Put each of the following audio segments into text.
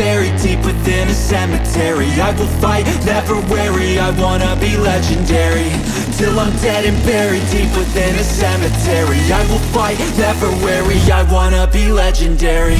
buried deep within a cemetery. I will fight, never wary, I wanna be legendary. Till I'm dead and buried deep within a cemetery. I will fight, never wary, I wanna be legendary.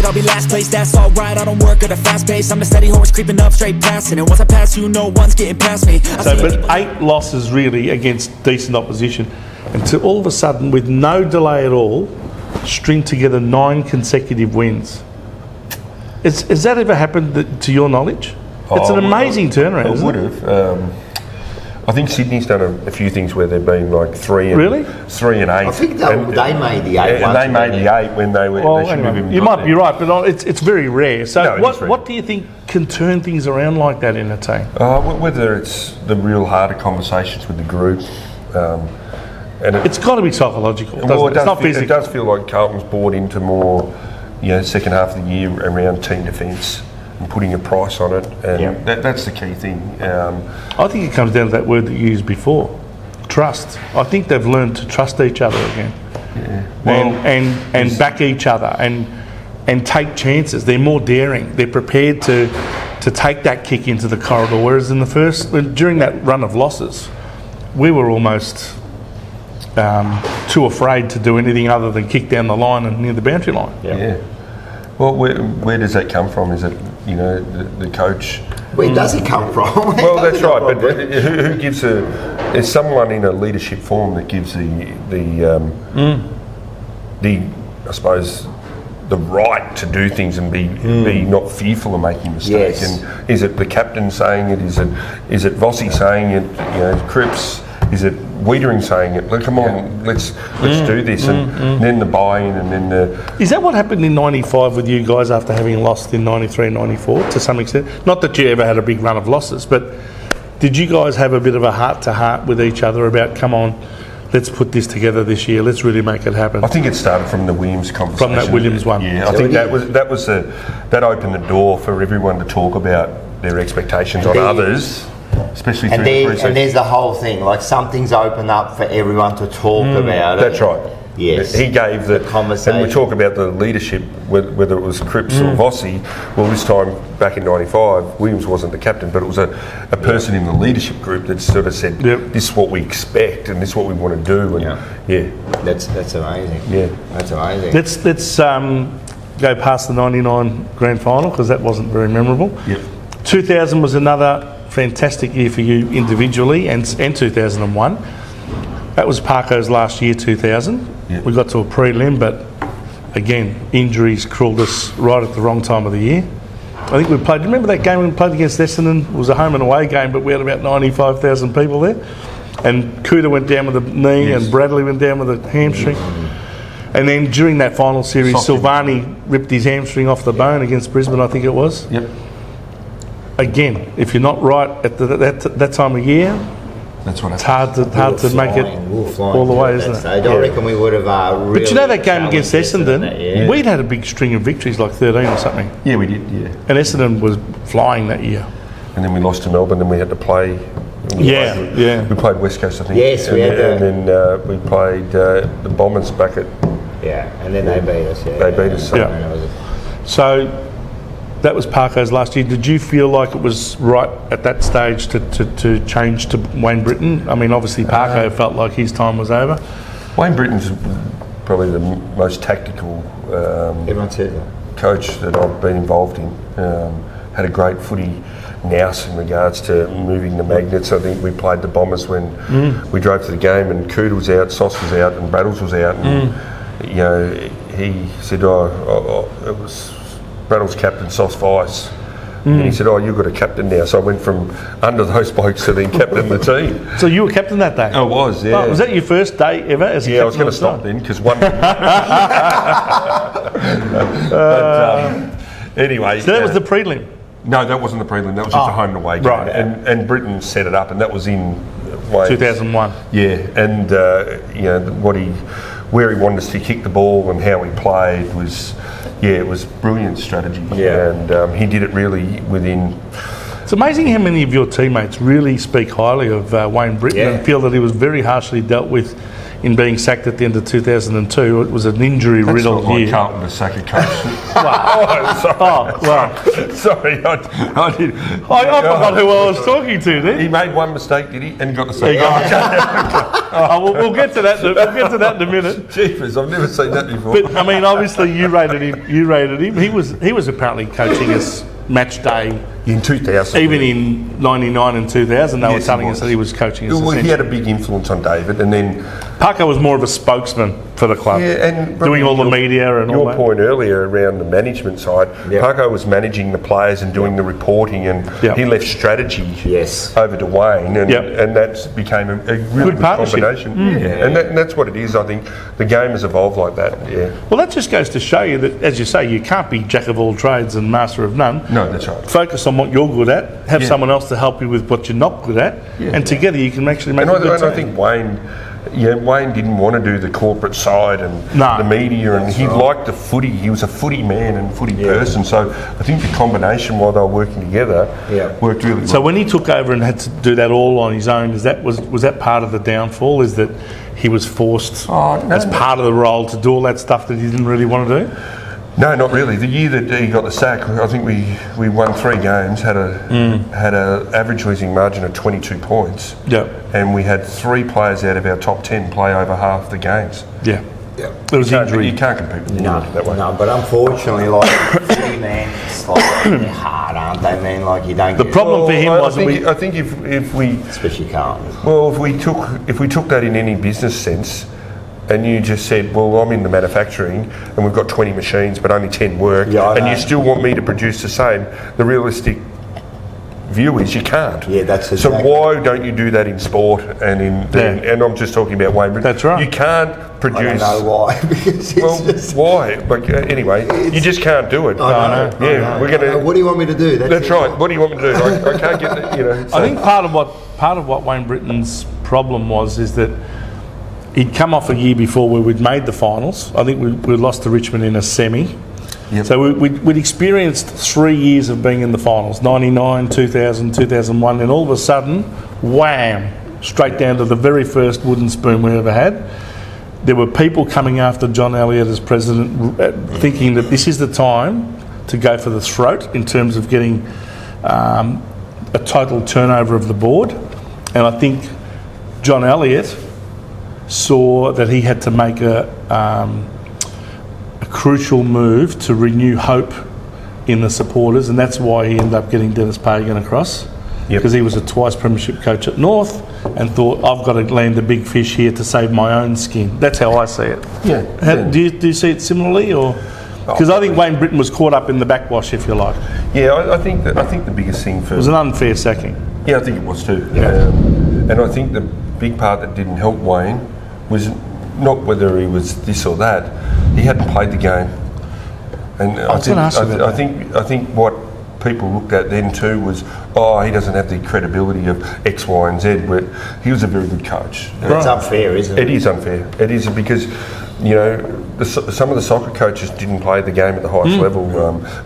I'll be last place, that's alright, I don't work at a fast pace. I'm a steady horse creeping up straight past it. And once I pass you, no one's getting past me. But 8 losses really against decent opposition. And to all of a sudden, with no delay at all, string together 9 consecutive wins. Has that ever happened to your knowledge? It's an amazing turnaround, It would have. I think Sydney's done a few things where they've been like 3 and 8. I think they made the 8. And they made the 8 when they were. Well, they shouldn't have even you got might be right, but it's very rare. So No, it is rare. what do you think can turn things around like that in a team? Whether it's the real harder conversations with the group, and It's got to be psychological. well, It's not physical. It does feel like Carlton's bought into more, second half of the year around team defence and putting a price on it, and that's the key thing. I think it comes down to that word that you used before, trust. I think they've learned to trust each other again, and back each other, and take chances. They're more daring. They're prepared to take that kick into the corridor. Whereas during that run of losses, we were almost too afraid to do anything other than kick down the line and near the boundary line. Yeah. Well, where does that come from? Is it the coach? Where does it come from? Well, that's right. But who gives there's someone in a leadership form that gives the I suppose the right to do things and be not fearful of making mistakes. Yes. And is it the captain saying it? Is it Vossi saying it? Cripps? Is it Wiedering saying it? Come on, let's do this, and then the buy-in, and then the. Is that what happened in '95 with you guys after having lost in '93, '94 to some extent? Not that you ever had a big run of losses, but did you guys have a bit of a heart-to-heart with each other about, come on, let's put this together this year, let's really make it happen? I think it started from the Williams conversation. From that Williams one. Yeah, I think that opened the door for everyone to talk about their expectations on others. Especially through the pre-season. And there's the whole thing, like something's opened up for everyone to talk about it. That's right. Yes. He gave the conversation. And we talk about the leadership, whether it was Cripps or Vossi. Well, this time back in '95, Williams wasn't the captain, but it was a person in the leadership group that sort of said, "This is what we expect, and this is what we want to do." And that's amazing. Yeah, that's amazing. Let's go past the '99 grand final, because that wasn't very memorable. 2000 was another fantastic year for you individually, and 2001. That was Parko's last year, 2000. We got to a prelim, but again, injuries crawled us right at the wrong time of the year. I think we played, remember that game we played against Essendon? It was a home and away game, but we had about 95,000 people there. And Kuda went down with a knee, and Bradley went down with a hamstring. And then during that final series, Silvani ripped his hamstring off the bone against Brisbane, I think it was. Again, if you're not right at that time of year, that's what it's hard to make it all the way, isn't it? I don't reckon we would have really. But you know that game against Essendon, we'd had a big string of victories, like 13 or something. Yeah, we did. Yeah. And Essendon was flying that year. And then we lost to Melbourne, and we had to play. We played West Coast, I think. Yes, we had. And then we played the Bombers back at. And then they beat us. They beat us. So that was Parko's last year. Did you feel like it was right at that stage to change to Wayne Britton? I mean, obviously Parko felt like his time was over. Wayne Britton's probably the most tactical coach that I've been involved in. Had a great footy nous in regards to moving the magnets. I think we played the Bombers when we drove to the game, and Kuda was out, Sauce was out, and Braddles was out. And, he said, it was Braddle's captain, Sauce vice. And he said, you've got a captain now. So I went from under those blokes to then captain the team. So you were captain that day? I was, yeah. Oh, was that your first day ever as a captain? Yeah, I was going to stop then, because one... Anyway... So that was the prelim? No, that wasn't the prelim. That was just a home and away game. Right. And Britain set it up, and that was in Wales. 2001. Yeah, and where he wanted us to kick the ball and how he played was, it was brilliant strategy. Yeah. And he did it really within. It's amazing how many of your teammates really speak highly of Wayne Britton and feel that he was very harshly dealt with in being sacked at the end of 2002. It was an injury-riddled year. That's not like Carlton to sack a coach. Sorry, I did. I forgot who I was talking to then. He made one mistake, did he? And he got the sack. We'll get to that. We'll get to that in a minute. Jeepers, I've never seen that before. But I mean, obviously, you rated him. He was apparently coaching us match day in 2000. Even in 99 and 2000, they were telling us that he was coaching us. Well, he had a big influence on David, and then Parker was more of a spokesman for the club, and doing all the media and all that. Your point earlier around the management side, Parker was managing the players and doing the reporting, and he left strategy over to Wayne, and that became a really good combination. And that's what it is. I think the game has evolved like that. Well, that just goes to show you that, as you say, you can't be jack of all trades and master of none. No, that's right. Focus on what you're good at. Have someone else to help you with what you're not good at, and together you can actually make a good team. I think Wayne didn't want to do the corporate side and the media, and he liked the footy. He was a footy man and footy person. So I think the combination while they were working together worked really well. So when he took over and had to do that all on his own, was that part of the downfall? Is that he was forced as part of the role to do all that stuff that he didn't really want to do? No, not really. The year that he got the sack, I think we won 3 games, had a average losing margin of 22 points. And we had 3 players out of our top 10 play over half the games. There was injury. You can't compete with that way. No, but unfortunately, like footy man, it's like they're hard, aren't they, man? Like you don't. The problem for him was I think if we, especially can't. Well, if we took that in any business sense, and you just said, well, I'm in the manufacturing and we've got 20 machines but only 10 work, and you still want me to produce the same, the realistic view is you can't. That's exactly. So why don't you do that in sport and and I'm just talking about Wayne Britton. That's right. You can't produce. I don't know why. Because it's why? Like anyway, you just can't do it. I know. We're gonna. What do you want me to do? That's right. What do you want me to do? I can't get that. I think part of what Wayne Britton's problem is that he'd come off a year before where we'd made the finals. I think we lost to Richmond in a semi. So we'd experienced 3 years of being in the finals, 99, 2000, 2001, and all of a sudden, wham, straight down to the very first wooden spoon we ever had. There were people coming after John Elliott as president, thinking that this is the time to go for the throat in terms of getting a total turnover of the board. And I think John Elliott saw that he had to make a crucial move to renew hope in the supporters, and that's why he ended up getting Dennis Pagan across, because he was a twice premiership coach at North and thought, I've got to land a big fish here to save my own skin. That's how I see it. Do you see it similarly, or because I think Wayne Britton was caught up in the backwash, if you like? I think the biggest thing it was an unfair sacking. I think it was too. And I think the big part that didn't help Wayne was not whether he was this or that. He hadn't played the game, and I think what people looked at then too was, he doesn't have the credibility of X, Y, and Z. But he was a very good coach. It's unfair, isn't it? It is unfair. It is because some of the soccer coaches didn't play the game at the highest level.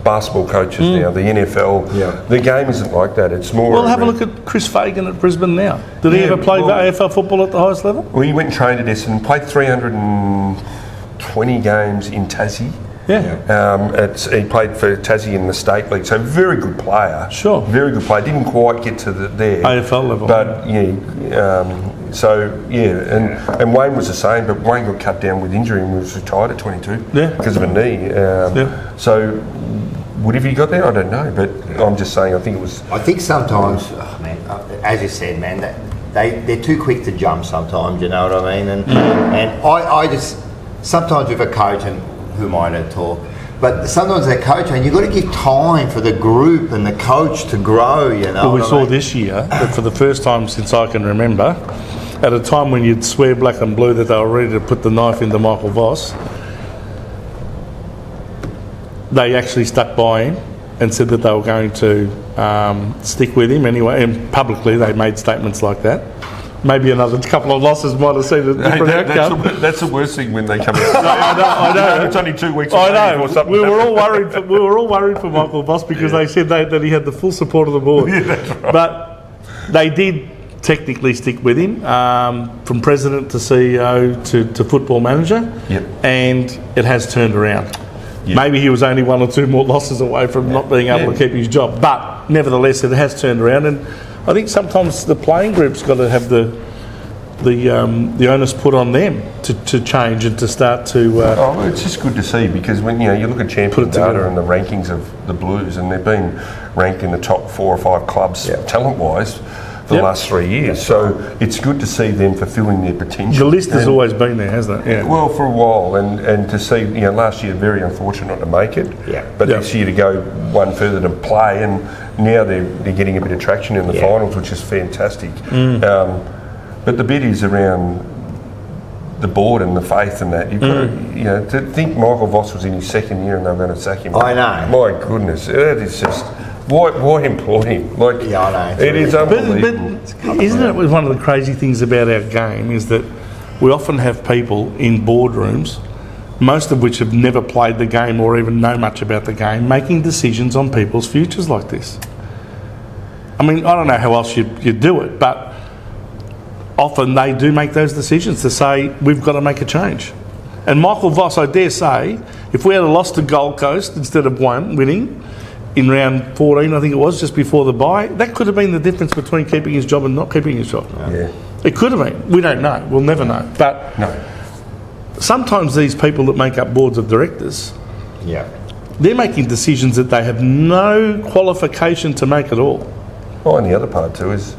Basketball coaches now, the NFL, the game isn't like that. It's more. Well, have a look at Chris Fagan at Brisbane now. Did he ever play AFL football at the highest level? Well, he went and trained at Essendon, played 320 games in Tassie. He played for Tassie in the State League, so very good player. Sure. Very good player. Didn't quite get to there. AFL level. But and Wayne was the same, but Wayne got cut down with injury and was retired at 22 because of a knee. So would have he got there? I don't know, but I'm just saying I think it was... I think sometimes, as you said, man, they're too quick to jump sometimes, you know what I mean? And I just, sometimes with a coach, and who am I to talk, but sometimes they're coaching, and you've got to give time for the group and the coach to grow, you know. Well, we saw this year that for the first time since I can remember, at a time when you'd swear black and blue that they were ready to put the knife into Michael Voss, they actually stuck by him and said that they were going to stick with him anyway, and publicly they made statements like that. Maybe another couple of losses might have seen a different outcome. That's the worst thing when they come out. I know. It's only 2 weeks. I know. We were all worried for Michael Voss because they said that he had the full support of the board. Yeah, that's right. But they did technically stick with him, from president to CEO to football manager. Yep. And it has turned around. Yep. Maybe he was only 1 or 2 more losses away from not being able to keep his job, but nevertheless, it has turned around. And I think sometimes the playing group's got to have the onus put on them to change and to start to. It's just good to see, because when you look at champion data and the rankings of the Blues, and they've been ranked in the top 4 or 5 clubs talent-wise for the last 3 years. So it's good to see them fulfilling their potential. The list has always been there, hasn't it? Yeah. Well, for a while, and to see, last year very unfortunate not to make it. Yeah. But this year to go one further to play, and now they're getting a bit of traction in the finals, which is fantastic. But the bit is around the board and the faith and that. You've got to, to think Michael Voss was in his 2nd year and they're going to sack him. I know. My goodness, it is just. Why employ him? Like, I know. It is unbelievable. But isn't it one of the crazy things about our game is that we often have people in boardrooms, most of which have never played the game or even know much about the game, making decisions on people's futures like this. I mean, I don't know how else you do it, but often they do make those decisions to say, we've got to make a change. And Michael Voss, I dare say, if we had lost to Gold Coast instead of winning in round 14, I think it was, just before the bye, that could have been the difference between keeping his job and not keeping his job. Yeah. It could have been. We don't know. We'll never know. But sometimes these people that make up boards of directors, they're making decisions that they have no qualification to make at all. Well, and the other part too is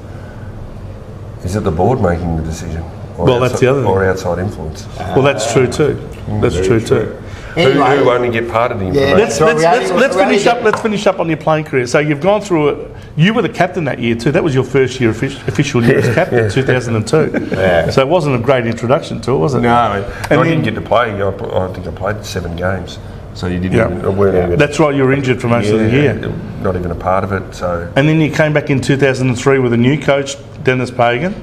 it the board making the decision? Or that's the other thing. Or outside influence. Well, that's true too. That's true too. Anyway, who only get part of the information? Let's finish up on your playing career. So you've gone through it. You were the captain that year too. That was your first year official year as captain, 2002. Yeah. So it wasn't a great introduction to it, was it? No, I didn't get to play. I think I played 7 games. So you didn't. That's right. You were injured for most of the year. Not even a part of it. So. And then you came back in 2003 with a new coach, Dennis Pagan.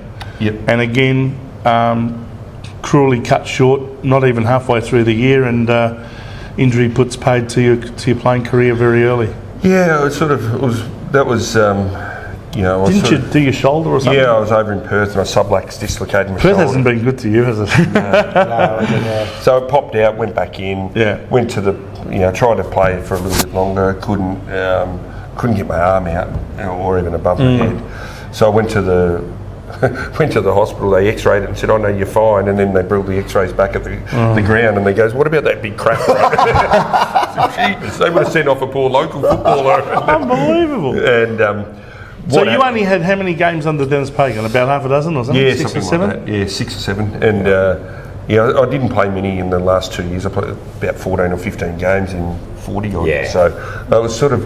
Yep. And again, cruelly cut short, not even halfway through the year, and injury puts paid to your playing career very early. Yeah, that was. Didn't you do your shoulder or something? Yeah, I was over in Perth and I subluxed, dislocated my shoulder. Perth hasn't been good to you, has it? No. So I popped out, went back in, went to tried to play for a little bit longer, couldn't get my arm out or even above my head. So I went to the hospital, they x-rayed it and said, oh no, you're fine, and then they brought the x-rays back at the ground and they goes, what about that big crack? Jeez, they would have sent off a poor local footballer. Unbelievable. And so you only had how many games under Dennis Pagan? About half a dozen or something? Yeah, 6 or 7? Like that. Yeah, 6 or 7. And I didn't play many in the last 2 years. I played about 14 or 15 games in 40 odd. Yeah. So it was sort of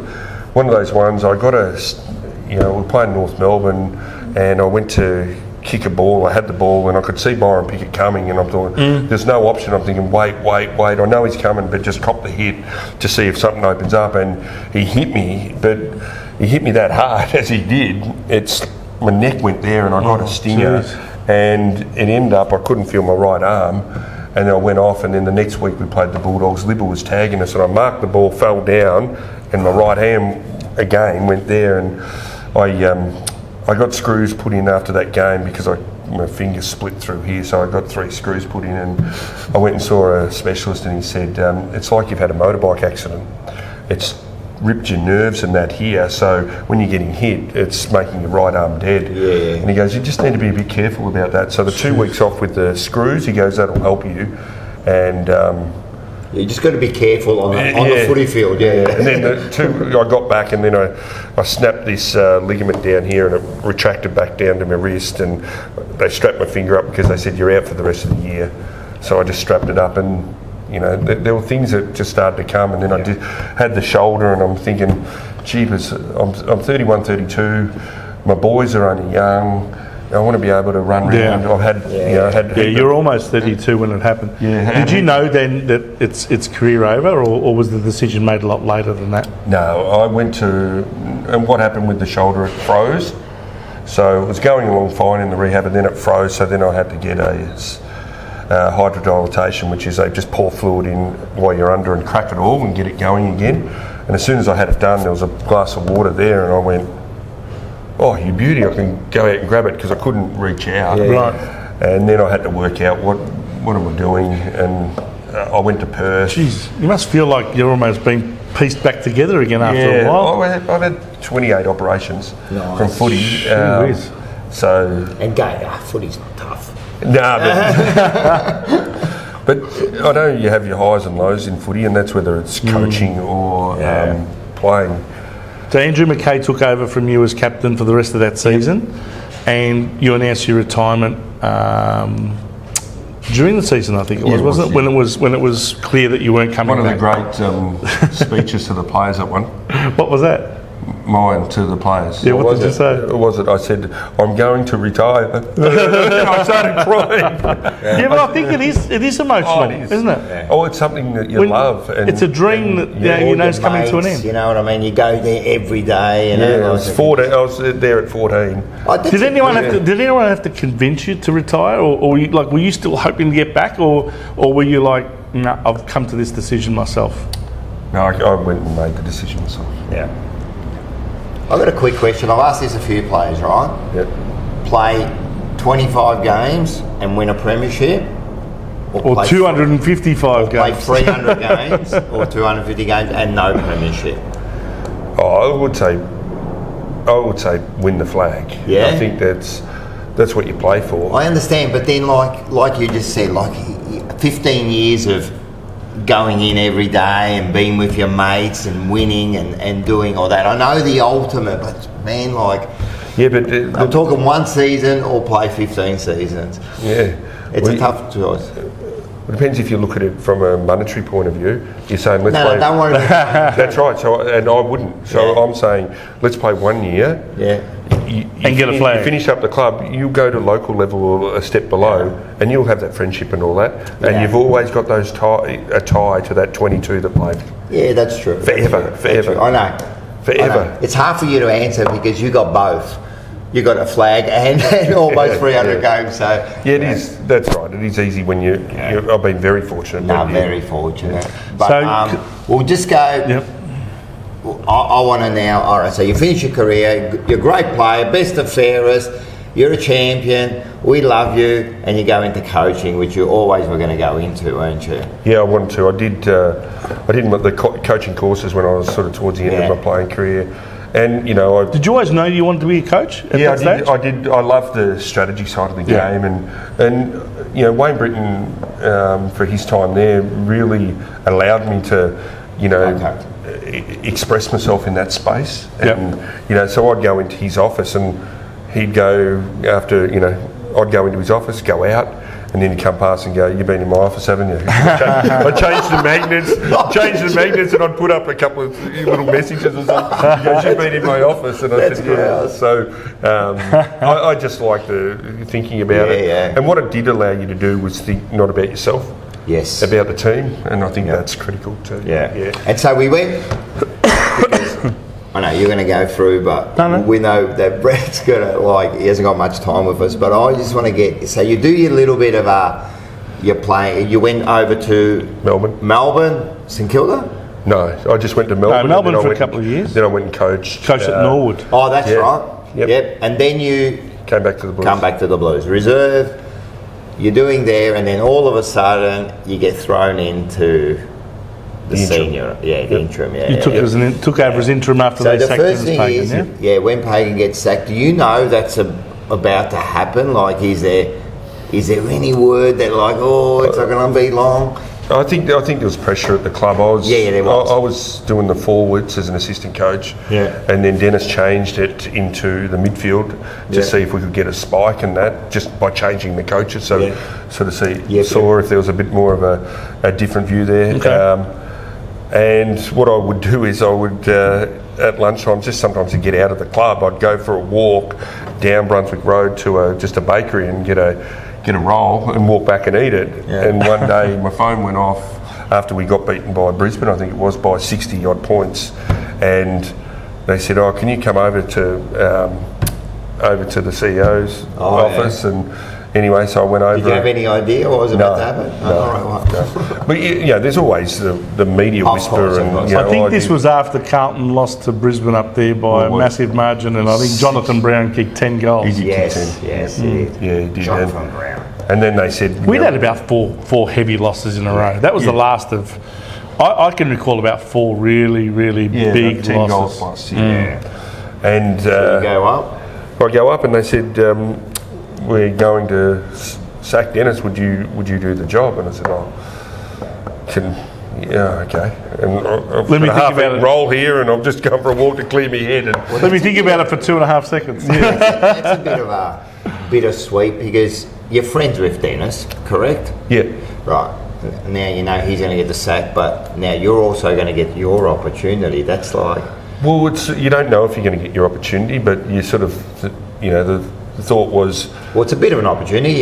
one of those ones. I got we played in North Melbourne and I went to kick a ball. I had the ball and I could see Byron Pickett coming and I'm thinking, there's no option. I'm thinking, wait. I know he's coming, but just cop the hit to see if something opens up. And he hit me, but he hit me that hard as he did. My neck went there and I got a stinger. And it ended up, I couldn't feel my right arm. And I went off, and then the next week we played the Bulldogs. Libba was tagging us and I marked the ball, fell down, and my right hand again went there. And I got screws put in after that game because my finger split through here, so I got 3 screws put in, and I went and saw a specialist and he said, it's like you've had a motorbike accident. It's ripped your nerves and that here, so when you're getting hit, it's making your right arm dead. Yeah. And he goes, you just need to be a bit careful about that. So the 2 weeks off with the screws, he goes, that'll help you. And you just got to be careful on the footy field. And then I got back and then I snapped this ligament down here and it retracted back down to my wrist, and they strapped my finger up because they said you're out for the rest of the year. So I just strapped it up, and there were things that just started to come, and then I had the shoulder, and I'm thinking, jeepers, I'm 31, 32, my boys are only young, I want to be able to run around. Yeah. I've had, you're almost 32 when it happened. Yeah. Did you know then that it's career over, or was the decision made a lot later than that? No, I went to, and what happened with the shoulder, it froze. So it was going along fine in the rehab, and then it froze. So then I had to get a hydrodilatation, which is they just pour fluid in while you're under and crack it all and get it going again. And as soon as I had it done, there was a glass of water there, and I went, "Oh, you beauty! I can go out and grab it," because I couldn't reach out. Right. And then I had to work out what am I doing, and I went to Perth. Jeez, you must feel like you're almost being pieced back together again after a while. I've had 28 operations from footy. Whiz. So And footy's not tough. nah, but I know you have your highs and lows in footy, and that's whether it's coaching or playing. So Andrew McKay took over from you as captain for the rest of that season, and you announced your retirement during the season, I think it was, wasn't it? When it was clear that you weren't coming One of back. the great speeches to the players that one. What was that? Mine to the players. Yeah, what did you say? What was it? I said, I'm going to retire. I started crying. Yeah, but I think it is emotional, Oh, it is. isn't it? Yeah. Oh, it's something that you love. And, It's a dream that you know is coming to an end. You know what I mean? You go there every day. You know, I was 14. I was there at 14. Did anyone have to convince you to retire, or were you still hoping to get back, or were you like, no, I've come to this decision myself? No, I went and made the decision myself. Yeah. I've got a quick question. I've asked this a few players, right? Yep. Play 25 games and win a premiership? Or play 255 play games. 300 games or 250 games and no premiership? Oh, I would say win the flag. Yeah? I think that's what you play for. I understand, but then like you just said, 15 years of going in every day and being with your mates and winning and doing all that. I know the ultimate, but man, Yeah, but I'm talking one season or play 15 seasons. yeah, It's a tough choice. It depends if you look at it from a monetary point of view. You're saying let's No, play. don't worry about That's right. So and I wouldn't. So Yeah. I'm saying let's play 1 year. Yeah. And get a flag. You finish up the club, you go to local level or a step below, and you'll have that friendship and all that. And Yeah. you've always got a tie to that 22 that played. Yeah, that's true. Forever, That's forever. true. I know. Forever. I know. It's hard for you to answer because you got both. You got a flag and almost 300 games. So Yeah, it is. That's right. It is easy when I've been very fortunate. no, when you- very fortunate. But So, we'll just go. Yep. I want to now. All right. So you finish your career. You're a great player, best of fairest. You're a champion. We love you, and you go into coaching, which you always were going to go into, weren't you? Yeah, I wanted to. I did the coaching courses when I was sort of towards the end Yeah. of my playing career, and I Did you always know you wanted to be a coach at yeah, that stage? I did. I love the strategy side of the Yeah. game, and Wayne Britton for his time there really allowed me to express myself in that space, and so I'd go into his office and he'd go after I'd go into his office, go out. And then he'd come past and go, "You've been in my office, haven't you?" I changed the magnets, and I'd put up a couple of little messages or something. He goes, "You've been in my office," and I said, "Yeah." gross. So I just like the thinking about it. Yeah. And what it did allow you to do was think not about yourself, Yes. about the team, and I think that's critical too. Yeah. And so we went. Because I know you're going to go through, but No. we know that Brett's going to he hasn't got much time with us. But I just want to get. So you do your little bit of your play. You went over to Melbourne, St Kilda. No, I just went to Melbourne. and Melbourne then I for a went- couple of years. Then I went and coached. Coached at Norwood. Oh, that's Yeah. right. Yep. And then you Came back to the Blues. come back to the Blues reserve. You're doing there, and then all of a sudden you get thrown into the interim. senior, the interim. Yeah, You took took over as interim after So they the sacked him first as thing Pagan, is, when Pagan gets sacked, do you know that's about to happen? Like, is there any word that it's not going to be long? I think there was pressure at the club. I was there was. I was doing the forwards as an assistant coach, and then Dennis changed it into the midfield to see if we could get a spike in that just by changing the coaches. So sort of saw if there was a bit more of a different view there. Okay. And what I would do is I would, at lunchtime, just sometimes to get out of the club, I'd go for a walk down Brunswick Road to just a bakery and get a roll and walk back and eat it. Yeah. And one day my phone went off after we got beaten by Brisbane, I think it was, by 60 odd points. And they said, "Oh, can you come over to the CEO's office?" Yeah. And anyway, so I went over. Did you have any idea what was about to happen? No. But there's always the media whisper, course, and of you know, I think this was after Carlton lost to Brisbane up there by a massive margin, and I think Jonathan Brown kicked 10 goals. Yes, he did. Yeah, he did. Jonathan Brown. And then they said We'd had about four heavy losses in a row. That was the last of. I can recall about 4 really big 10 losses. goals plus. Yeah. And So you go up. I go up, and they said, "We're going to sack Dennis. Would you do the job?" And I said, okay. And I've Let me got a think about it. roll here, and I've just gone for a walk to clear my head. And Let me think about it for 2.5 seconds. That's a bit of a bittersweet because you're friends with Dennis, correct? yeah, Right. Now you know he's going to get the sack, but now you're also going to get your opportunity. That's like. well, you don't know if you're going to get your opportunity, but you sort of, the thought was. Well, it's a bit of an opportunity.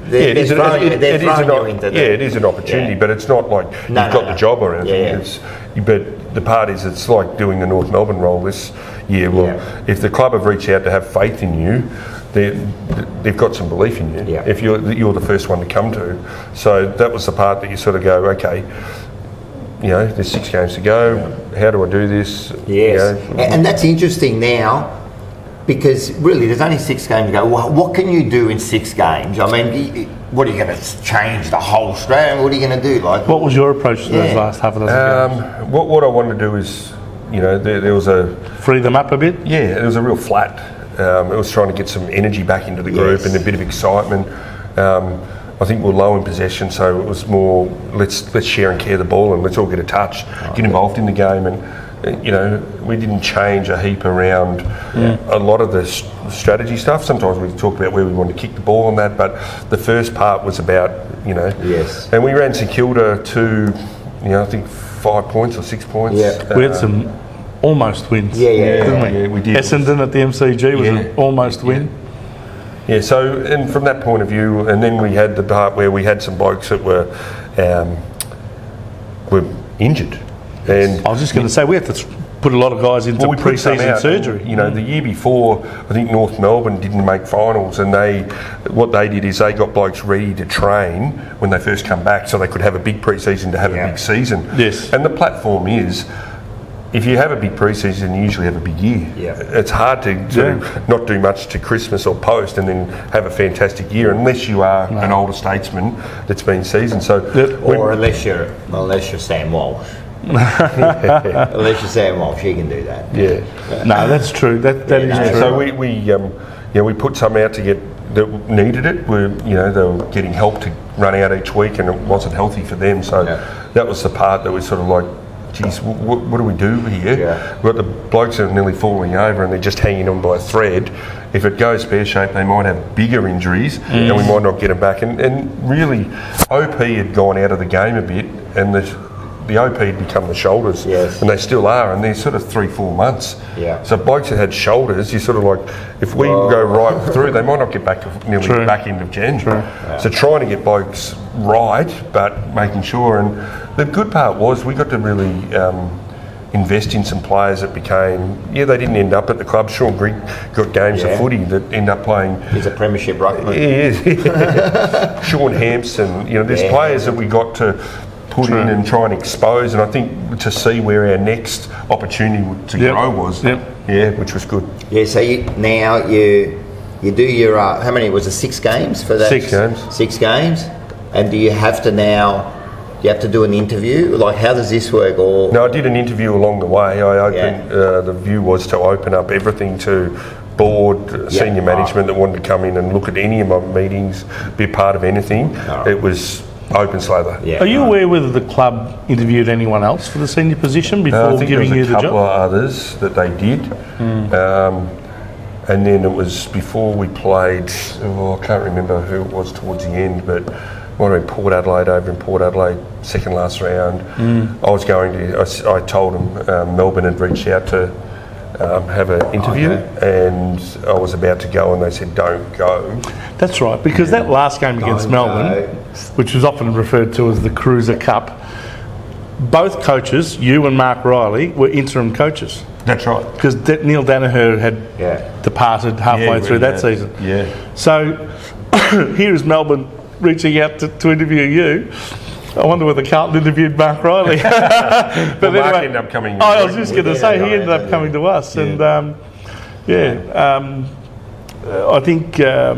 They're throwing you into the. Yeah, it is an opportunity, but it's not like you've got the job or anything. Yeah. But the part is, it's like doing the North Melbourne role this year. Well, if the club have reached out to have faith in you, they've got some belief in you. Yeah. If you're the first one to come to, so that was the part that you sort of go, okay. There's 6 games to go. How do I do this? Yes, and that's interesting now. Because really, there's only 6 games to go. What can you do in 6 games? I mean, what are you going to change the whole strategy? What are you going to do? Like, What was your approach to those last half a dozen games? What I wanted to do is, there was a Free them up a bit? it was a real flat. It was trying to get some energy back into the group and a bit of excitement. I think we're low in possession, so it was more let's share and care the ball and let's all get a touch, get involved in the game. And we didn't change a heap around a lot of the strategy stuff. Sometimes we talk about where we want to kick the ball on that, but the first part was about, Yes. And we ran St Kilda to, I think 5 points or 6 points. Yeah. We had some almost wins. Didn't we? Yeah, we did. Essendon at the MCG was an almost win. Yeah, so, and from that point of view, and then we had the part where we had some blokes that were injured. And I was just going to say, we had to put a lot of guys into we put some pre-season out, surgery. and, the year before, I think North Melbourne didn't make finals, and what they did is they got blokes ready to train when they first come back, so they could have a big pre-season to have a big season. Yes. And the platform is, if you have a big pre-season, you usually have a big year. Yeah. It's hard to not do much to Christmas or post and then have a fantastic year, unless you are an older statesman that's been seasoned. So, or unless you're Sam Walsh. Unless you're Sam Walsh, you can do that. Yeah. No, that's true. That is true. So we put some out to get that needed it. They were getting help to run out each week, and it wasn't healthy for them. So that was the part that was sort of like, geez, what do we do here? Yeah. We've got the blokes that are nearly falling over and they're just hanging on by a thread. If it goes pear-shaped, they might have bigger injuries and we might not get them back. And really, OP had gone out of the game a bit, and the OP had become the shoulders. Yes. And they still are, and they're sort of 3-4 months. Yeah. So blokes that had shoulders, you sort of like, if we go right through, they might not get back to nearly True. back end of Jan. True. So trying to get blokes right, but making sure. And the good part was we got to really invest in some players that became, they didn't end up at the club. Sean Grigg got games of footy that end up playing. He's a premiership ruckman. He is. Sean Hampson, there's players that we got to put in and try and expose, and I think to see where our next opportunity to grow was, which was good. Yeah, so now you do your, how many, was it 6 games for that? 6 games. 6 games, and do you have to do an interview? Like, how does this work? Or No, I did an interview along the way. I opened, the view was to open up everything to board, senior management that wanted to come in and look at any of my meetings, be a part of anything. It was open slather. Yeah. Are you aware whether the club interviewed anyone else for the senior position before I think giving you there was the a couple job? of others that they did. And then it was before we played, I can't remember who it was towards the end, but might have been Port Adelaide, over in Port Adelaide, second last round. I was going to, I told them Melbourne had reached out to have an interview, and I was about to go, and they said, don't go. That's right, because that last game against Melbourne, which was often referred to as the Cruiser Cup, both coaches, you and Mark Riley, were interim coaches. That's right. Because Neil Danaher had departed halfway through that season. Yeah. So here is Melbourne reaching out to interview you. I wonder whether Carlton interviewed Mark Riley. But Mark anyway, ended up coming. I was just going to say, he ended up coming to us. And I think, I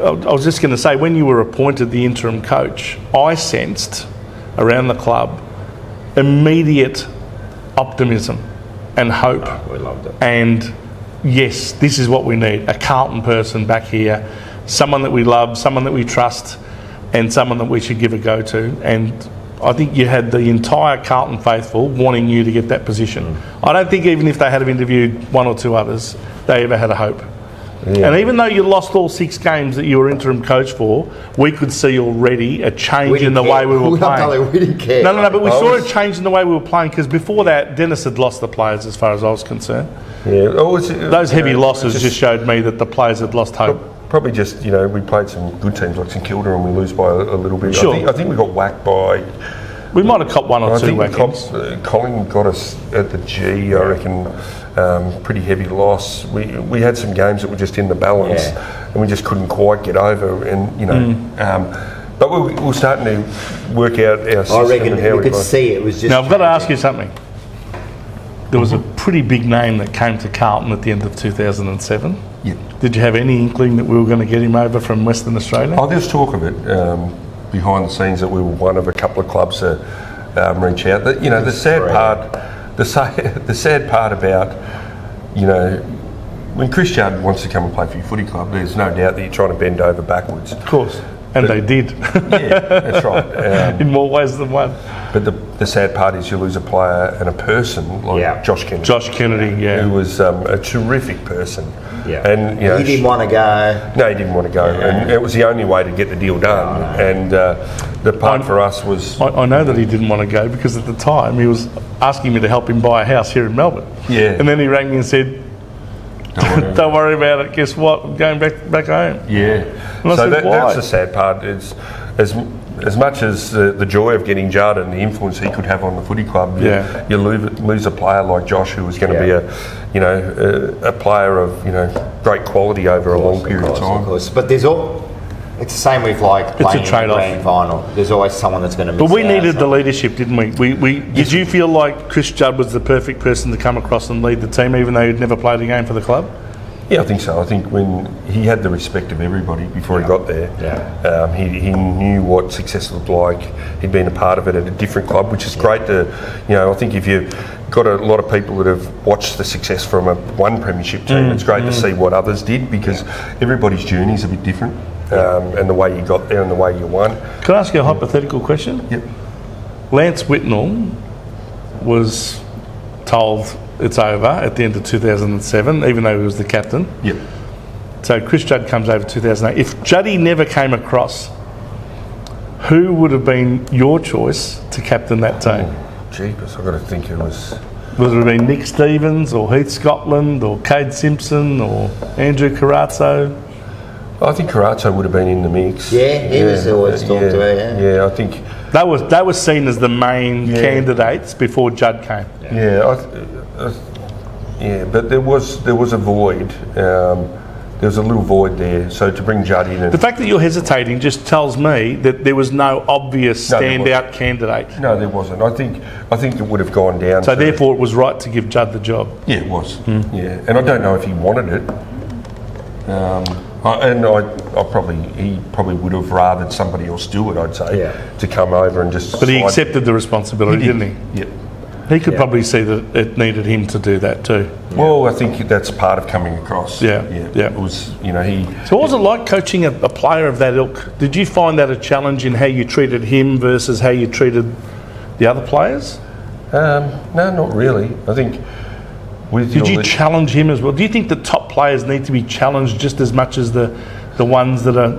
was just going to say, when you were appointed the interim coach, I sensed around the club immediate optimism and hope. We loved it. And yes, this is what we need, a Carlton person back here, someone that we love, someone that we trust, and someone that we should give a go to. And I think you had the entire Carlton faithful wanting you to get that position. I don't think even if they had interviewed one or two others, they ever had a hope. Yeah. And even though you lost all 6 games that you were interim coach for, we could see already a change in the way we were playing. We didn't care. No, but we saw a change in the way we were playing, because before that, Dennis had lost the players as far as I was concerned. Yeah, those heavy losses just showed me that the players had lost hope. Probably just, we played some good teams like St Kilda and we lose by a little bit. Sure. I think we got whacked by... We might have copped one or two whackings. Colin got us at the G, I reckon, pretty heavy loss. We had some games that were just in the balance and we just couldn't quite get over. And, but we're starting to work out our system. I reckon and how you could see it was just... Now, I've got to ask you something. There was a pretty big name that came to Carlton at the end of 2007. Yeah. Did you have any inkling that we were going to get him over from Western Australia? Oh, there's talk of it behind the scenes that we were one of a couple of clubs to reach out. The sad part about, when Chris Judd wants to come and play for your footy club, there's no doubt that you're trying to bend over backwards. Of course. And they did. Yeah, that's right. In more ways than one. But the sad part is you lose a player and a person like Josh Kennedy. Josh Kennedy, who was a terrific person. Yeah. And he didn't want to go. No, he didn't want to go, and it was the only way to get the deal done. And the part for us was... I know that he didn't want to go, because at the time he was asking me to help him buy a house here in Melbourne. Yeah. And then he rang me and said, don't worry about it, guess what, I'm going back home. Yeah. And I said, why? That's the sad part. Is as much as the joy of getting Judd and the influence he could have on the footy club, you lose a player like Josh, who was going to be a player of great quality over a long period of time. Of course. But it's the same with playing in the grand final. There's always someone that's going to miss out. But we needed the leadership, didn't we? Did you feel like Chris Judd was the perfect person to come across and lead the team, even though he'd never played a game for the club? Yeah, I think so. I think when he had the respect of everybody before he got there, he knew what success looked like. He'd been a part of it at a different club, which is great to, I think if you've got a lot of people that have watched the success from one premiership team, it's great to see what others did, because everybody's journey is a bit different, and the way you got there and the way you won. Can I ask you a hypothetical question? Yep. Lance Whitnall was told it's over at the end of 2007, even though he was the captain. Yep. So Chris Judd comes over 2008. If Juddy never came across, who would have been your choice to captain that team? Jeepers, I've got to think it was... Would it have been Nick Stevens or Heath Scotland or Cade Simpson or Andrew Carazzo? I think Carazzo would have been in the mix. Yeah, he was always talked about. Yeah, I think... They were seen as the main candidates before Judd came. But there was a void. There was a little void there. So to bring Judd in, the fact that you're hesitating just tells me that there was no obvious standout candidate. No, there wasn't. I think it would have gone down. So therefore, it was right to give Judd the job. Yeah, it was. Yeah, and I don't know if he wanted it. He probably would have rathered somebody else do it, I'd say, to come over and just... But he accepted the responsibility, didn't he? Yep. He could probably see that it needed him to do that too. Well, I think that's part of coming across. Yeah. It was, he... So what was it like coaching a player of that ilk? Did you find that a challenge in how you treated him versus how you treated the other players? No, not really. I think... Did you challenge him as well? Do you think the top players need to be challenged just as much as the ones that are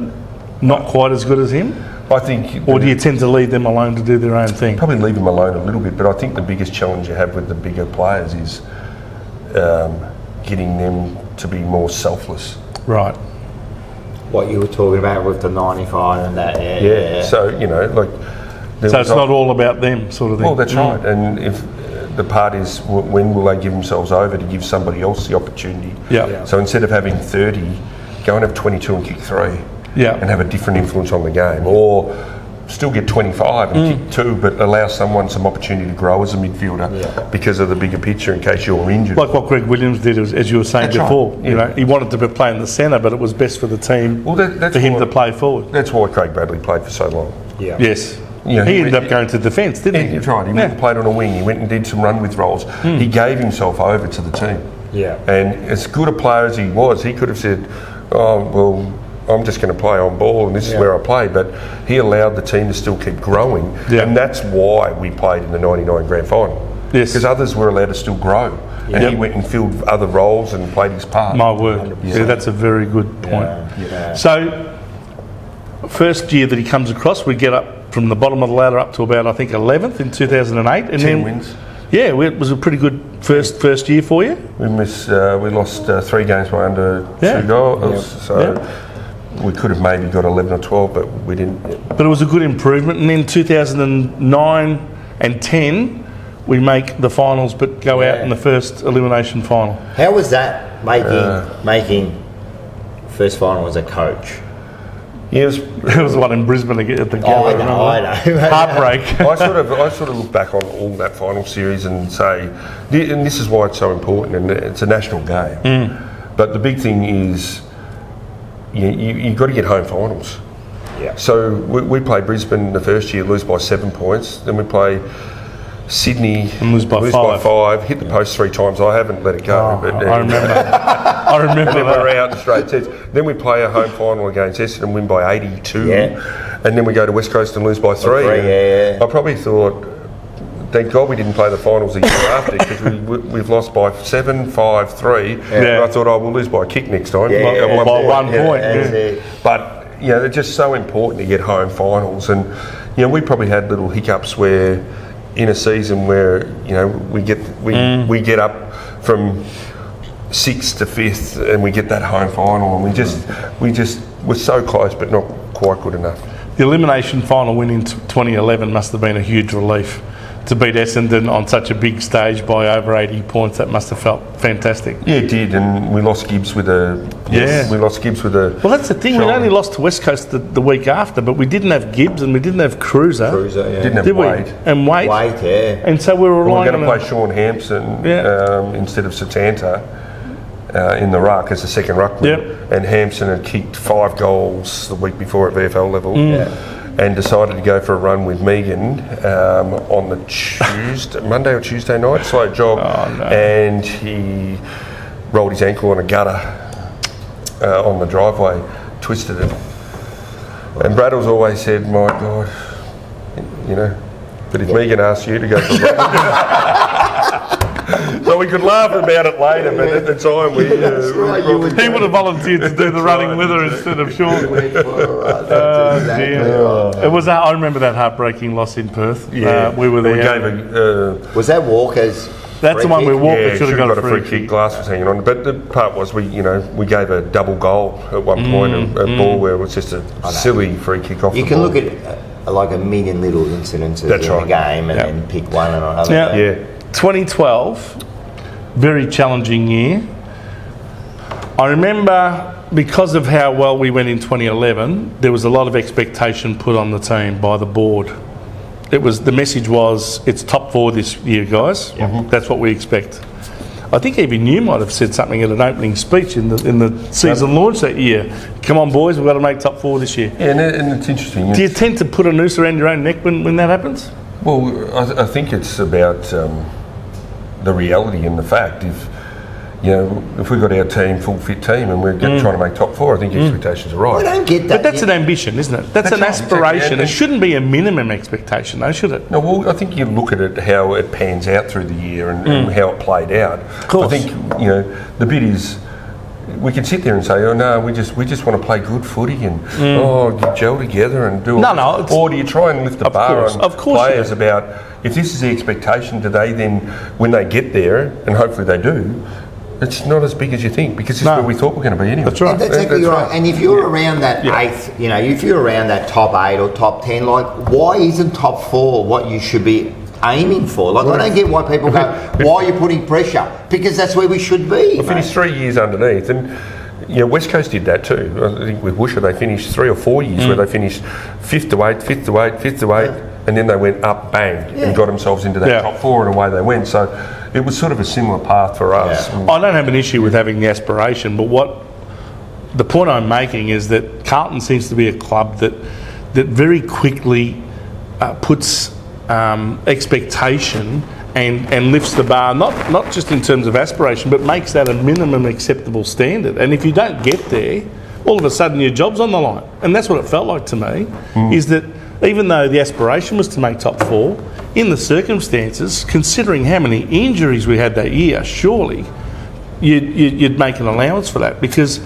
not quite as good as him? I think... Or do you tend to leave them alone to do their own thing? Probably leave them alone a little bit, but I think the biggest challenge you have with the bigger players is getting them to be more selfless. Right. What you were talking about with the 95 and that, yeah. So, you know, like... So it's not all about them, sort of thing. Well, that's right. And if the part is, when will they give themselves over to give somebody else the opportunity? Yeah. So instead of having 30, go and have 22 and kick 3. Yeah. And have a different influence on the game. Or still get 25 and kick 2, but allow someone some opportunity to grow as a midfielder because of the bigger picture in case you're injured. Like what Greg Williams did, as you were saying That's before. right. You know, he wanted to be playing the centre, but it was best for the team that's for him why- to play forward. That's why Craig Bradley played for so long. Yeah. Yes. You know, he ended up going to defence, didn't he? That's right. He went and played on a wing. He went and did some run with roles. He gave himself over to the team. Yeah. And as good a player as he was, he could have said, "Oh well, I'm just going to play on ball, and this is where I play." But he allowed the team to still keep growing, and that's why we played in the '99 Grand Final. Yes. Because others were allowed to still grow, and he went and filled other roles and played his part. My word. Yeah, that's a very good point. Yeah. So, first year that he comes across, we get up from the bottom of the ladder up to about, I think, 11th in 2008. And 10 wins. Yeah, it was a pretty good first year for you. We lost 3 games by under 2 goals, so we could have maybe got 11 or 12, but we didn't. But it was a good improvement. And then 2009 and 10, we make the finals, but go out in the first elimination final. How was that making first final as a coach? Yeah, It was the one in Brisbane at the I Gabba, know. remember? Heartbreak. I sort of look back on all that final series and say, and this is why it's so important, and it's a national game. But the big thing is, you've got to get home finals. Yeah. So we play Brisbane the first year, lose by 7 points. Then we play Sydney, And lose by 5. hit the post 3 times. I haven't let it go. But, I remember. I remember and then that. we're out in straight sets. Then we play a home final against Essendon and win by 82. Yeah. And then we go to West Coast and lose by 3. Yeah. I probably thought, thank God we didn't play the finals the year after, because we've lost by 7, 5, 3. And I thought, we'll lose by a kick next time. Or by 1 point. But, they're just so important to get home finals. And, we probably had little hiccups where, in a season where, we get up from 6th to 5th and we get that home final, and we just were so close but not quite good enough. The elimination final win in 2011 must have been a huge relief. To beat Essendon on such a big stage by over 80 points, that must have felt fantastic. Yeah, it did, and we lost Gibbs with a... Yeah. We lost Gibbs with a... Well, that's the thing. shoulder. We only lost to West Coast the week after, but we didn't have Gibbs and we didn't have Cruiser. Didn't have Did we? Wade. And Wade. And so we were We were relying going to on play Sean Hampson Yeah. Instead of Satanta in the ruck as the second ruckman. Yep. And Hampson had kicked 5 goals the week before at VFL level. And decided to go for a run with Megan on the Monday or Tuesday night, slow job, and he rolled his ankle on a gutter on the driveway, twisted it. And Braddle's always said, "My God, but if Megan asked you to go for a run..." So we could laugh about it later, but at the time he would have volunteered to do the running with her instead of Sean. It was I remember that heartbreaking loss in Perth. We were there. Was that Walker's? That's the one where Walker should have got a free kick. Glass was hanging on, but the part was we gave a double goal at one point, a ball where it was just a silly free kick off. You the can ball. look at like a million little incidences That's in right. a game and then pick one and another. Yeah. 2012, very challenging year. I remember because of how well we went in 2011, there was a lot of expectation put on the team by the board. The message was, it's top 4 this year, guys. That's what we expect. I think even you might have said something at an opening speech in the season launch that year. Come on, boys, we've got to make top 4 this year. Yeah, and it's interesting. Do you tend to put a noose around your own neck when that happens? Well, I think it's about the reality and the fact. If we've got our team, full fit team, and we're trying to make top 4, I think expectations are right. I don't get that. But that's an ambition, isn't it? That's an right, aspiration. exactly. It shouldn't be a minimum expectation, though, should it? No, well, I think you look at it, how it pans out through the year and how it played out. Of course. I think, the bit is, we can sit there and say, oh no, we just want to play good footy and gel together and do. No. Or do you try and lift the bar on course players about if this is the expectation, do they then, when they get there, and hopefully they do, it's not as big as you think because this is where we thought we're going to be anyway. That's right. That's exactly right. And if you're around that eighth, if you're around that top 8 or top 10, like why isn't top 4 what you should be aiming for? Like I don't get why people go, why are you putting pressure? Because that's where we should be. We finished 3 years underneath, and West Coast did that too. I think with Woosha they finished 3 or 4 years where they finished 5th to 8, 5th to 8, 5th to 8, and then they went up bang and got themselves into that top 4 and away they went. So it was sort of a similar path for us. I don't have an issue with having the aspiration, but the point I'm making is that Carlton seems to be a club that very quickly puts expectation and lifts the bar, not just in terms of aspiration, but makes that a minimum acceptable standard. And if you don't get there, all of a sudden your job's on the line. And that's what it felt like to me, is that even though the aspiration was to make top 4, in the circumstances, considering how many injuries we had that year, surely you'd make an allowance for that, because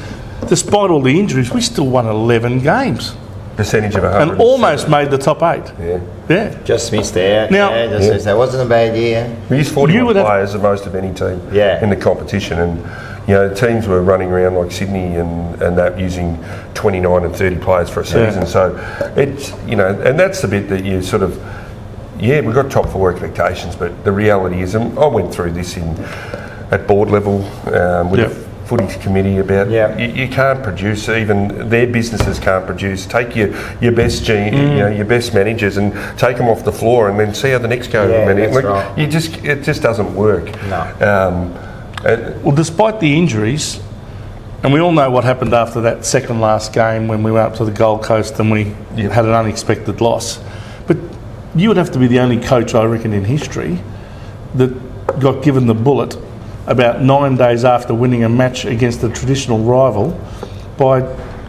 despite all the injuries, we still won 11 games. Percentage of 100. And almost made the top 8. Yeah. Just missed out. Now, that wasn't a bad year. We used 41 players, the most of any team in the competition, and teams were running around like Sydney and that using 29 and 30 players for a season. So it's and that's the bit that you sort of we've got top 4 expectations, but the reality is, and I went through this at board level with the footy committee about you can't produce, even their businesses can't produce. Take your best your best managers and take them off the floor and then see how the next go. It just doesn't work. No. Well, despite the injuries, and we all know what happened after that second last game when we went up to the Gold Coast and we had an unexpected loss, but you would have to be the only coach, I reckon, in history that got given the bullet about 9 days after winning a match against a traditional rival by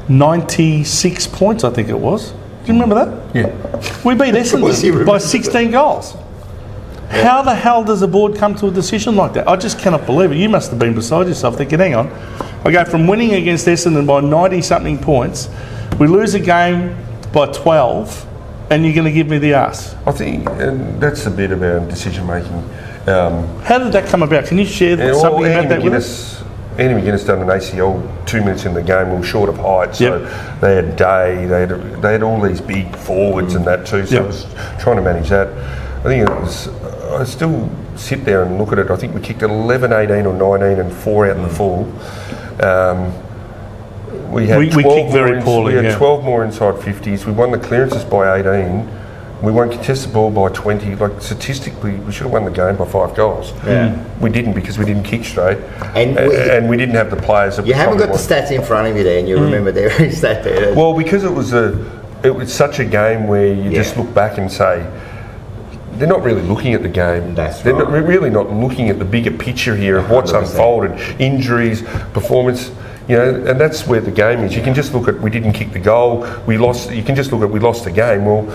96 points, I think it was. Do you remember that? Yeah. We beat Essendon by 16 goals. How the hell does a board come to a decision like that? I just cannot believe it. You must have been beside yourself thinking, hang on, I go from winning against Essendon by 90-something points, we lose a game by 12, and you're going to give me the arse. I think that's a bit about decision-making. How did that come about? Can you share something about that with us? Andy McGuinness done an ACL 2 minutes in the game. We were short of height, so they had Day, they had all these big forwards and that too. So I was trying to manage that. I think it was. I still sit there and look at it. I think we kicked 11, 18 or 19 and 4 out in the full. We kicked very poorly. We had 12 more inside 50s. We won the clearances by 18. We won contested ball by 20. Like statistically, we should have won the game by 5 goals. Yeah. We didn't because we didn't kick straight, and we didn't have the players. That you haven't got the stats in front of you there, and you remember there is that there. Well, because it was such a game where you just look back and say, they're not really looking at the game. They're really not looking at the bigger picture here of what's 100%. Unfolded, injuries, performance. And that's where the game is. You can just look at we didn't kick the goal, we lost. You can just look at we lost the game. Well,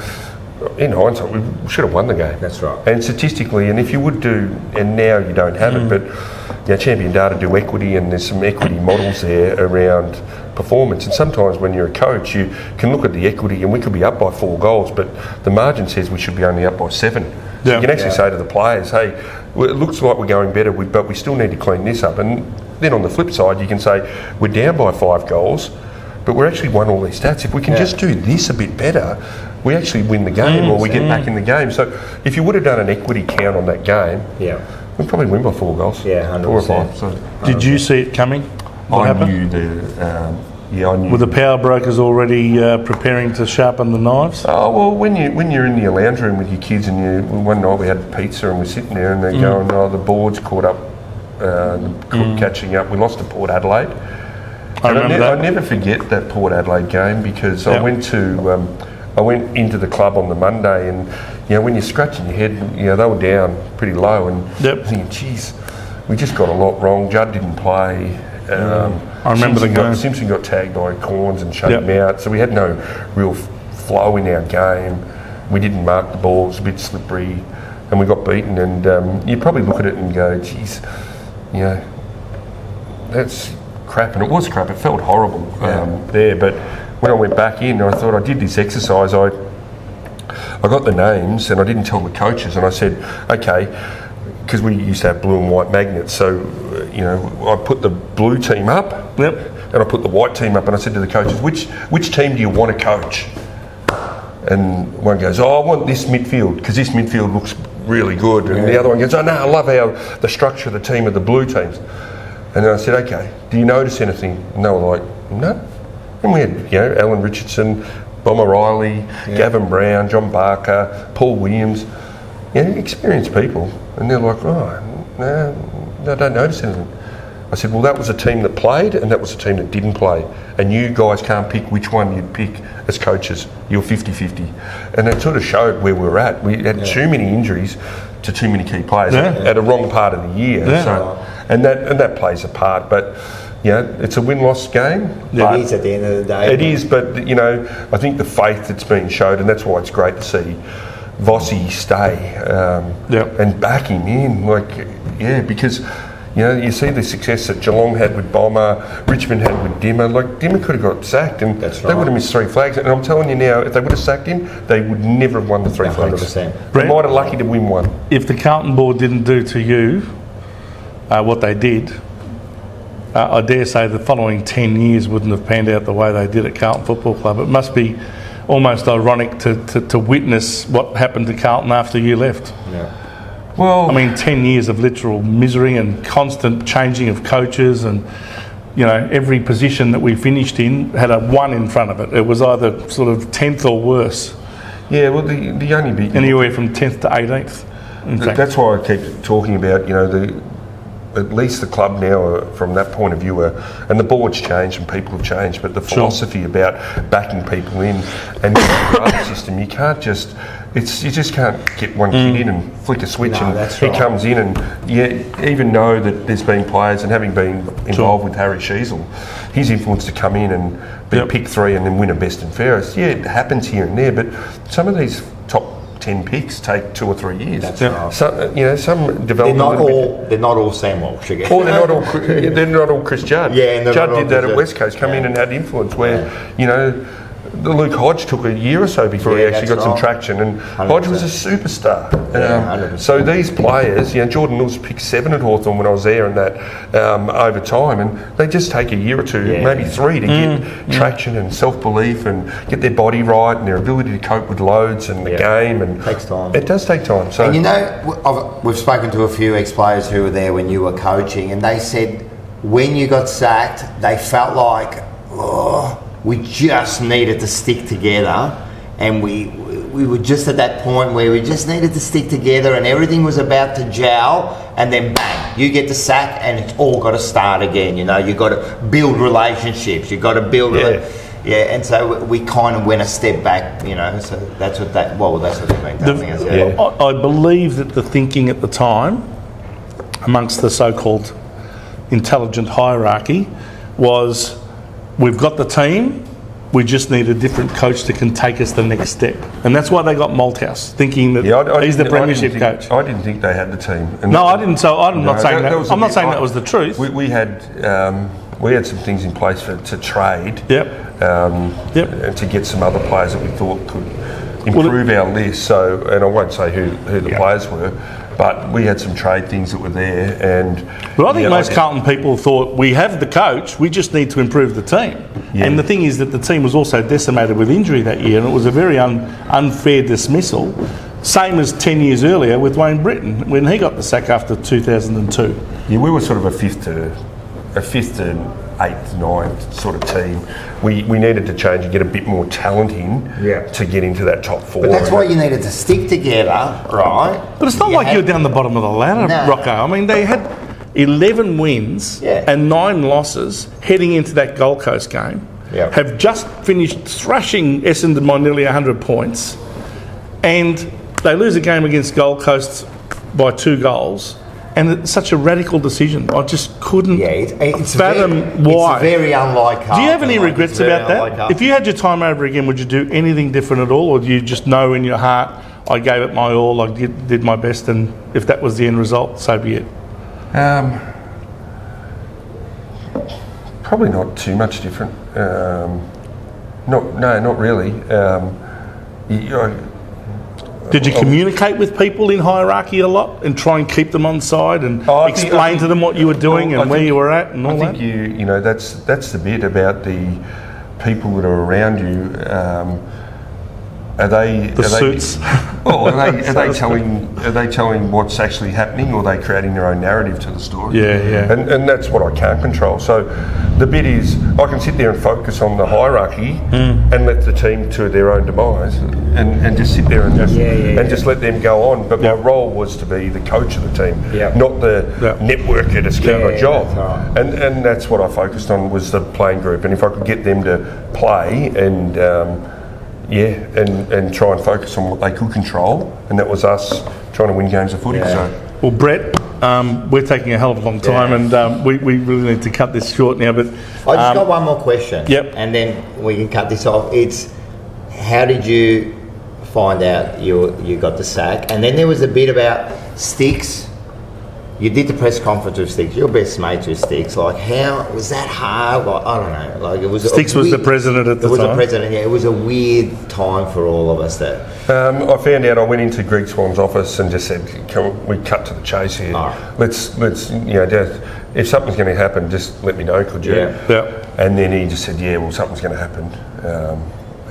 in hindsight, we should have won the game. That's right. And statistically, and if you would do, and now you don't have it, but Champion Data do equity, and there's some equity models there around performance. And sometimes when you're a coach, you can look at the equity, and we could be up by 4 goals, but the margin says we should be only up by 7. So you can actually say to the players, hey, well, it looks like we're going better, but we still need to clean this up. And then on the flip side, you can say we're down by 5 goals, but we're actually won all these stats. If we can just do this a bit better, we actually win the game or we get back in the game. So if you would have done an equity count on that game, we'd probably win by 4 goals. Yeah, 100%. 4 or 5. So. Did you see it coming? I knew I knew. Were the power brokers already preparing to sharpen the knives? Oh well, when you're in your lounge room with your kids and one night we had pizza and we're sitting there and they're going, oh, the board's caught up, catching up. We lost to Port Adelaide. I remember that. I never forget that Port Adelaide game because I went into the club on the Monday and when you're scratching your head, they were down pretty low and thinking, geez, we just got a lot wrong. Judd didn't play. I remember the game. Simpson got tagged by Corns and shut him out, so we had no real flow in our game. We didn't mark the ball; it was a bit slippery, and we got beaten. And you probably look at it and go, "Geez, that's crap, and it was crap. It felt horrible there. But when I went back in, I thought I did this exercise. I got the names, and I didn't tell the coaches. And I said, okay, because we used to have blue and white magnets. So, I put the blue team up, and I put the white team up, and I said to the coaches, which team do you want to coach? And one goes, I want this midfield, because this midfield looks really good. And the other one goes, no, I love the structure of the team of the blue teams. And then I said, okay, do you notice anything? And they were like, no. And we had, Alan Richardson, Bomber Riley, Gavin Brown, John Barker, Paul Williams, experienced people. And they're like, no, I don't notice anything. I said, well, that was a team that played and that was a team that didn't play. And you guys can't pick which one you'd pick as coaches. You're 50-50. And it sort of showed where we were at. We had too many injuries to too many key players at a wrong part of the year. Yeah. So, and that plays a part. But, it's a win-loss game. It is at the end of the day. It is, but, I think the faith that's been showed, and that's why it's great to see Vossi stay and back him in. Because... you see the success that Geelong had with Bomber, Richmond had with Dimmer. Dimmer could have got sacked and they would have missed 3 flags. And I'm telling you now, if they would have sacked him, they would never have won the 3 flags. 100%. They might have lucky to win one. If the Carlton board didn't do to you what they did, I dare say the following 10 years wouldn't have panned out the way they did at Carlton Football Club. It must be almost ironic to witness what happened to Carlton after you left. Yeah. Well, 10 years of literal misery and constant changing of coaches, and every position that we finished in had a 1 in front of it. It was either sort of 10th or worse. Yeah, well, the only bit... Anywhere from 10th to 18th. That's why I keep talking about, at least the club now, from that point of view, and the board's changed and people have changed, but the philosophy about backing people in and the system, you can't just... you just can't get one kid in and flick a switch he comes in and even know that there's been players, and having been involved with Harry Sheasel, his influence to come in and be pick 3 and then win a best and fairest. Yeah, it happens here and there, but some of these top 10 picks take 2 or 3 years. That's right. Some development. They're not all Sam Walsh again. Or they're not all Chris Judd. Yeah, and Judd did that at West Coast, come in and had influence where the Luke Hodge took a year or so before he actually got some traction, and 100%. Hodge was a superstar. So these players, Jordan Lewis picked 7 at Hawthorn when I was there, and that over time, and they just take a year or 2, maybe 3 to get traction and self-belief and get their body right and their ability to cope with loads and the game. And it takes time. It does take time. So, and we've spoken to a few ex-players who were there when you were coaching, and they said when you got sacked, they felt like, we just needed to stick together, and we were just at that point where we just needed to stick together, and everything was about to gel, and then bang, you get the sack, and it's all got to start again. You've got to build relationships. You've got to build. And so we kind of went a step back. So that's what they've been telling us. I believe that the thinking at the time, amongst the so-called intelligent hierarchy, was, we've got the team, we just need a different coach that can take us the next step. And that's why they got Malthouse, thinking that he's the premiership coach. I didn't think they had the team. And I didn't. So I'm not saying that. I'm not saying that was the truth. We had some things in place to trade. And to get some other players that we thought could improve our list. So, and I won't say who the players were, but we had some trade things that were there. But I think most Carlton people thought, we have the coach, we just need to improve the team. And the thing is that the team was also decimated with injury that year, and it was a very unfair dismissal. Same as 10 years earlier with Wayne Britton, when he got the sack after 2002. Yeah, we were sort of a fifth to 8th, 9th sort of team. We needed to change and get a bit more talent in to get into that top 4. But that's why you needed to stick together, right? But it's not like you're down the bottom of the ladder, Rocco. They had 11 wins and 9 losses heading into that Gold Coast game. Have just finished thrashing Essendon by nearly 100 points, and they lose a game against Gold Coast by 2 goals. And it's such a radical decision. I just couldn't fathom why. It's very unlike Carlton. Do you have any regrets about that? If you had your time over again, would you do anything different at all? Or do you just know in your heart, I gave it my all, I did my best, and if that was the end result, so be it? Probably not too much different. Not really. Did you communicate with people in hierarchy a lot and try and keep them on side and explain to them what you were doing and where you were at and all that? I think you know that's the bit about the people that are around you. Are they suits? Well, are they telling what's actually happening, or are they creating their own narrative to the story? Yeah. And that's what I can't control. So the bit is, I can sit there and focus on the hierarchy and let the team to their own demise, and just sit there and just let them go on. But my role was to be the coach of the team, not the networker to scout a job. That's right. And that's what I focused on, was the playing group. And if I could get them to play and and try and focus on what they could control, and that was us trying to win games of footy. So. Well, Brett, we're taking a hell of a long time, and we really need to cut this short now. But I just got one more question. Yep. And then we can cut this off. It's, how did you find out you got the sack? And then there was a bit about Sticks. You did the press conference with Sticks. Your best mates with Sticks. Like, how was that hard? Like, I don't know. Like, it was. Sticks was the president at the time. It was the president. Yeah, it was a weird time for all of us. That. I found out. I went into Greg Swan's office and just said, "Can we cut to the chase here? Let's just, if something's going to happen, just let me know, could you?" Yeah. And then he just said, "Yeah, well, something's going to happen."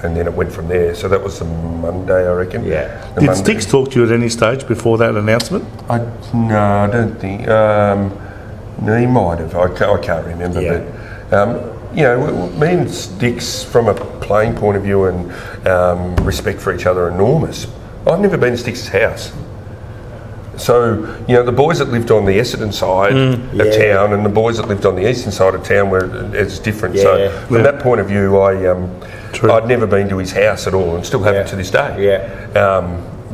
And then it went from there. So that was the Monday, I reckon. Yeah. Did Sticks talk to you at any stage before that announcement? No, I don't think. No, he might have. I can't remember. Yeah. But me and Sticks, from a playing point of view and respect for each other, are enormous. I've never been to Sticks' house. So, the boys that lived on the Essendon side of town and the boys that lived on the eastern side of town it's different. Yeah. So, from that point of view, I'd never been to his house at all, and still haven't to this day. Yeah.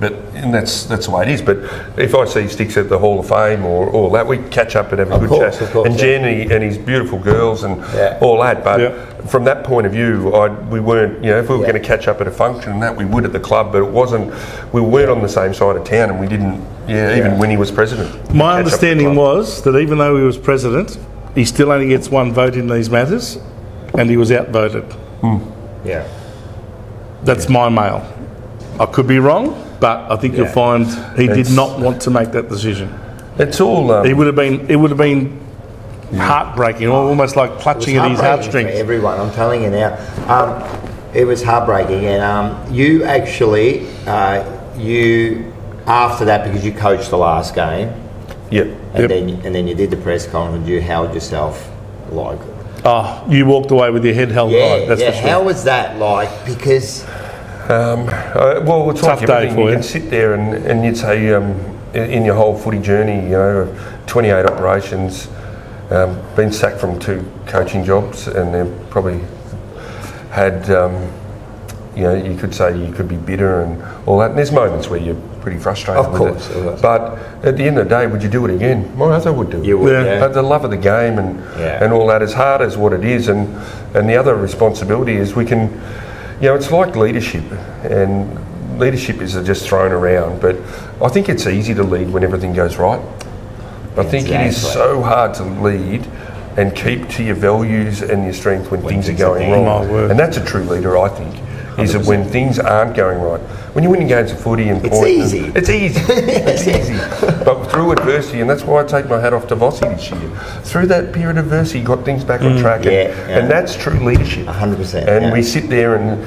And that's the way it is. But if I see Sticks at the Hall of Fame or all that, we catch up and have a good chat. Of course, and Jen and his beautiful girls and all that. But from that point of view, we weren't. If we were going to catch up at a function and that, we would at the club. But it wasn't. We weren't on the same side of town, and we didn't. Even when he was president. My understanding was that even though he was president, he still only gets one vote in these matters, and he was outvoted. Yeah. That's my mail. I could be wrong, but I think you'll find he did not want to make that decision. It's all. It would have been heartbreaking, almost like clutching at his heartstrings. For everyone, I'm telling you now, it was heartbreaking. And you actually, after that, because you coached the last game, and then you did the press conference. You held yourself like. Oh, you walked away with your head held high. That's for sure. How was that like? Because. Well, it's tough like day for you. You can sit there and you'd say, in your whole footy journey, 28 operations, been sacked from 2 coaching jobs, and they've probably had, you could say you could be bitter and all that. And there's moments where you're pretty frustrated with it. But at the end of the day, would you do it again? My other would do it. You would, But the love of the game and all that, as hard as what it is, and the other responsibility is we can. It's like leadership, and leadership is just thrown around, but I think it's easy to lead when everything goes right. I think it is so hard to lead and keep to your values and your strength when things are going wrong. And that's a true leader, I think, is that when things aren't going right. When you're winning games of footy and it's easy. It's easy. It's easy. But through adversity, and that's why I take my hat off to Vossi this year. Through that period of adversity, he got things back on track, and that's true leadership. 100%. And we sit there and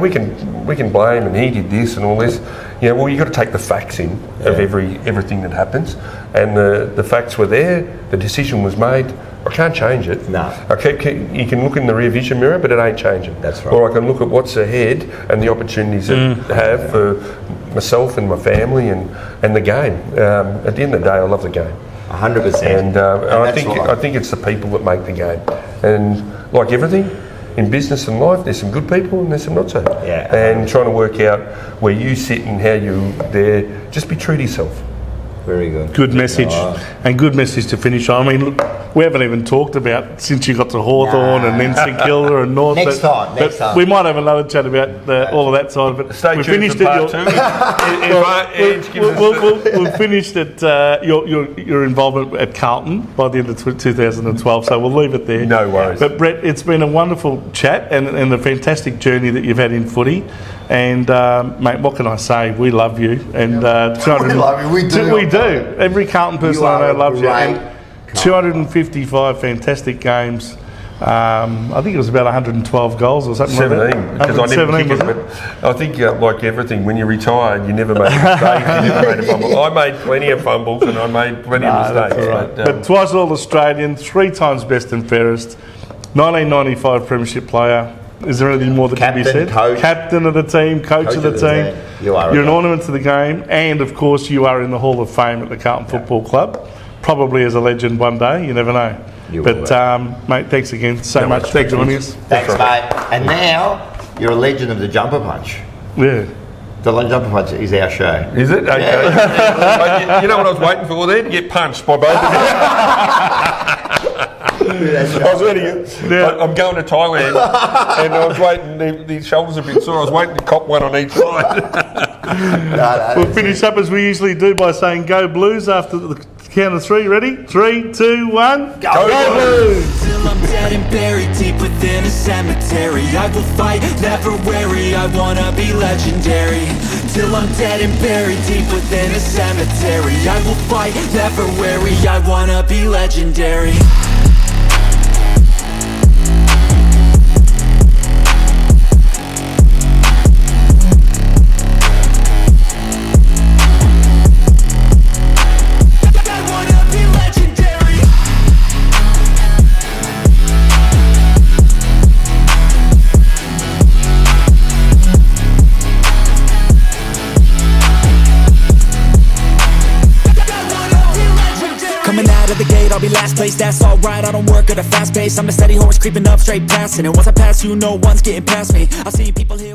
we can blame, and he did this and all this. Well, you got to take the facts in of everything that happens, and the facts were there. The decision was made. I can't change it. No. You can look in the rear vision mirror, but it ain't changing. That's right. Or I can look at what's ahead and the opportunities that I have for myself and my family and the game. At the end of the day, I love the game. 100%. And I think it's the people that make the game. And like everything in business and life, there's some good people and there's some not so. Yeah. And trying to work out where you sit and how you're there, just be true to yourself. Very good. Good message, and good message to finish on. I mean, look, we haven't even talked about since you got to Hawthorn and then St Kilda and North. Next time. We might have another chat about all of that side of it. Stay tuned for part 2. We'll finish at your involvement at Carlton by the end of 2012, so we'll leave it there. No worries. But Brett, it's been a wonderful chat and a fantastic journey that you've had in footy. And mate, what can I say? We love you. And We love you. We do. We do. Every Carlton person You I know are a loves you. great And 255 fantastic games. I think it was about 112 goals or something 17, like that. because I never 117, kick it, was it? but I think like everything, when you retired, you never made a mistake, you never made a fumble. I made plenty of fumbles and I made plenty of That's mistakes. all right. But, But twice All-Australian, 3 times best and fairest, 1995 premiership player. Is there anything more that can be Captain, said? coach. Captain of the team, coach of the team. You are. You're an ornament to the game, and of course you are in the Hall of Fame at the Carlton Football Club. Probably as a legend one day, you never know. Mate, thanks again so much for joining us. Thanks, mate. And now you're a legend of the jumper punch. Yeah. The jumper punch is our show. is it? Okay. But you know what I was waiting for there? To get punched by both of you. I was ready. I'm going to Thailand, and I was waiting. The shoulders a bit sore. I was waiting to cop one on each side. We'll finish up as we usually do by saying "Go Blues" after the count of 3. Ready? 3, 2, 1. Go Blues! Till I'm dead and buried deep within a cemetery, I will fight, never weary, I wanna be legendary. Till I'm dead and buried deep within a cemetery, I will fight, never weary, I wanna be legendary. Coming out of the gate, I'll be last place, that's alright. I don't work at a fast pace, I'm a steady horse creeping up straight past it. And once I pass you, no one's getting past me. I've seen people here